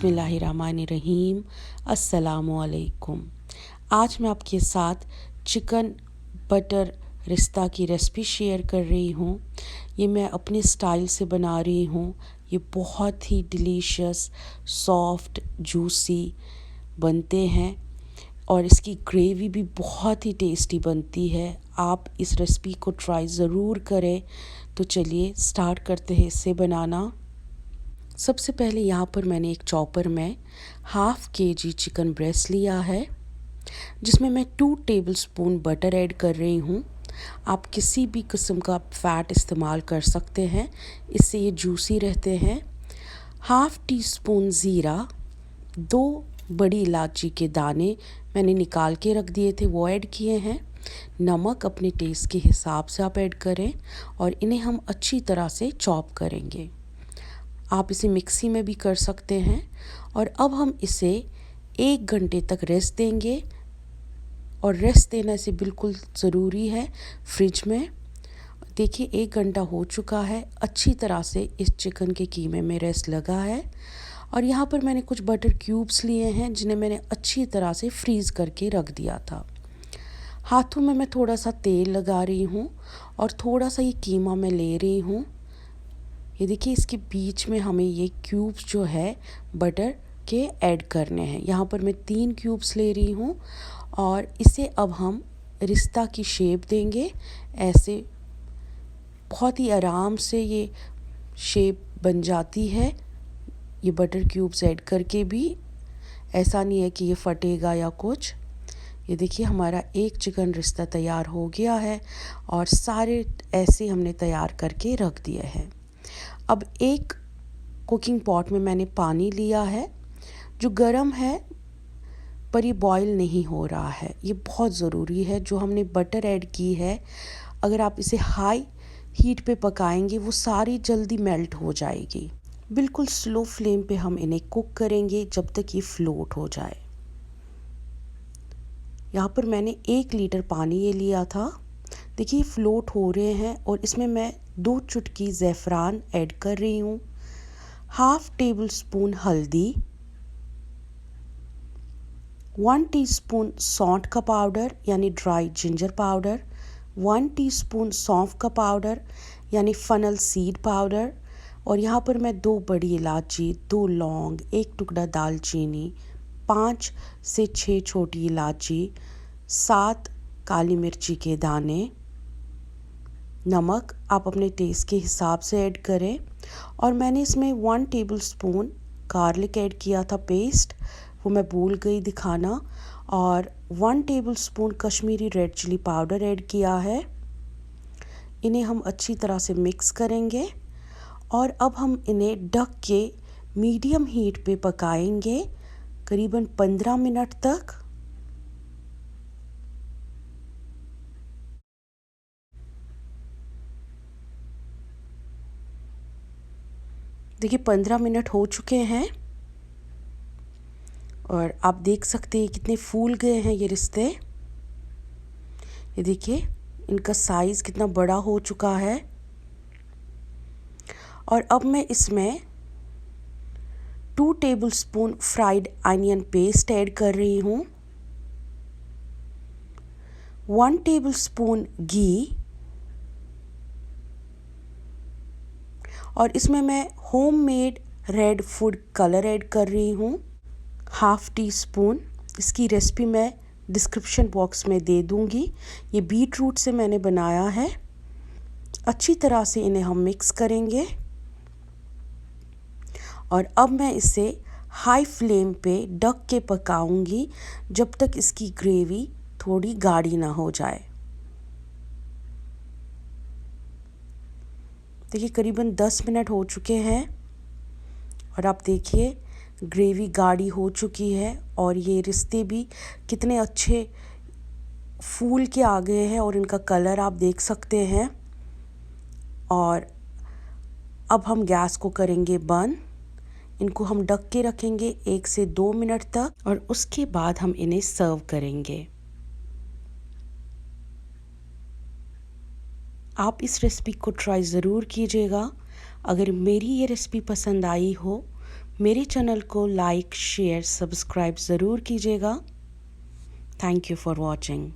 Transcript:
बिस्मिल्लाहिर्रहमानिर्रहीम। अस्सलामुअलैकुम। आज मैं आपके साथ चिकन बटर रिश्ता की रेसिपी शेयर कर रही हूँ। ये मैं अपने स्टाइल से बना रही हूँ। ये बहुत ही डिलीशियस, सॉफ्ट, जूसी बनते हैं और इसकी ग्रेवी भी बहुत ही टेस्टी बनती है। आप इस रेसिपी को ट्राई ज़रूर करें। तो चलिए स्टार्ट करते हैं इसे बनाना। सबसे पहले यहाँ पर मैंने एक चॉपर में हाफ़ kg चिकन ब्रेस्ट लिया है, जिसमें मैं 2 टेबलस्पून बटर ऐड कर रही हूँ। आप किसी भी किस्म का फ़ैट इस्तेमाल कर सकते हैं, इससे ये जूसी रहते हैं। हाफ़ टी स्पून ज़ीरा, 2 बड़ी इलायची के दाने मैंने निकाल के रख दिए थे, वो ऐड किए हैं। नमक अपने टेस्ट के हिसाब से आप ऐड करें और इन्हें हम अच्छी तरह से चॉप करेंगे। आप इसे मिक्सी में भी कर सकते हैं। और अब हम इसे 1 घंटे तक रेस्ट देंगे, और रेस्ट देना से बिल्कुल ज़रूरी है फ्रिज में। देखिए 1 घंटा हो चुका है, अच्छी तरह से इस चिकन के कीमे में रेस्ट लगा है। और यहाँ पर मैंने कुछ बटर क्यूब्स लिए हैं, जिन्हें मैंने अच्छी तरह से फ्रीज़ करके रख दिया था। हाथों में मैं थोड़ा सा तेल लगा रही हूँ और थोड़ा सा ये कीमा मैं ले रही हूँ। ये देखिए इसके बीच में हमें ये क्यूब्स जो है बटर के ऐड करने हैं। यहाँ पर मैं 3 क्यूब्स ले रही हूँ और इसे अब हम रिश्ता की शेप देंगे। ऐसे बहुत ही आराम से ये शेप बन जाती है, ये बटर क्यूब्स ऐड करके भी। ऐसा नहीं है कि ये फटेगा या कुछ। ये देखिए हमारा एक चिकन रिश्ता तैयार हो गया है और सारे ऐसे हमने तैयार करके रख दिए हैं। अब एक कुकिंग पॉट में मैंने पानी लिया है, जो गर्म है पर ये बॉईल नहीं हो रहा है। ये बहुत ज़रूरी है। जो हमने बटर ऐड की है, अगर आप इसे हाई हीट पे पकाएंगे वो सारी जल्दी मेल्ट हो जाएगी। बिल्कुल स्लो फ्लेम पे हम इन्हें कुक करेंगे जब तक ये फ्लोट हो जाए। यहाँ पर मैंने 1 लीटर पानी ये लिया था। देखिए फ्लोट हो रहे हैं और इसमें मैं 2 चुटकी ज़ैफ़रान ऐड कर रही हूँ, हाफ़ टेबल स्पून हल्दी, 1 टीस्पून सौंठ का पाउडर यानी ड्राई जिंजर पाउडर, 1 टीस्पून सौंफ का पाउडर यानी फनल सीड पाउडर, और यहाँ पर मैं 2 बड़ी इलायची, 2 लौंग, 1 टुकड़ा दालचीनी, 5 से 6 छोटी इलायची, 7 काली मिर्ची के दाने, नमक आप अपने टेस्ट के हिसाब से ऐड करें। और मैंने इसमें 1 टेबलस्पून गार्लिक ऐड किया था पेस्ट, वो मैं भूल गई दिखाना। और 1 tablespoon Kashmiri red chilli powder add किया है। इन्हें हम अच्छी तरह से मिक्स करेंगे और अब हम इन्हें ढक के मीडियम हीट पे पकाएंगे करीबन 15 मिनट तक। देखिए 15 मिनट हो चुके हैं और आप देख सकते हैं कितने फूल गए हैं ये रिश्ते। ये देखिए इनका साइज़ कितना बड़ा हो चुका है। और अब मैं इसमें 2 tablespoon fried onion paste add कर रही हूँ, 1 टेबलस्पून घी, और इसमें मैं homemade red food colour add कर रही हूँ, हाफ़ टी स्पून। इसकी रेसिपी मैं डिस्क्रिप्शन बॉक्स में दे दूँगी। ये बीटरूट से मैंने बनाया है। अच्छी तरह से इन्हें हम मिक्स करेंगे और अब मैं इसे हाई फ्लेम पे ढक के पकाऊंगी जब तक इसकी ग्रेवी थोड़ी गाढ़ी ना हो जाए। देखिए करीबन 10 मिनट हो चुके हैं और आप देखिए ग्रेवी गाढ़ी हो चुकी है और ये रिश्ते भी कितने अच्छे फूल के आ गए हैं और इनका कलर आप देख सकते हैं। और अब हम गैस को करेंगे बंद। इनको हम ढक के रखेंगे 1 से 2 मिनट तक और उसके बाद हम इन्हें सर्व करेंगे। आप इस रेसिपी को ट्राई ज़रूर कीजिएगा। अगर मेरी ये रेसिपी पसंद आई हो, मेरे चैनल को लाइक शेयर सब्सक्राइब ज़रूर कीजिएगा। Thank you for watching.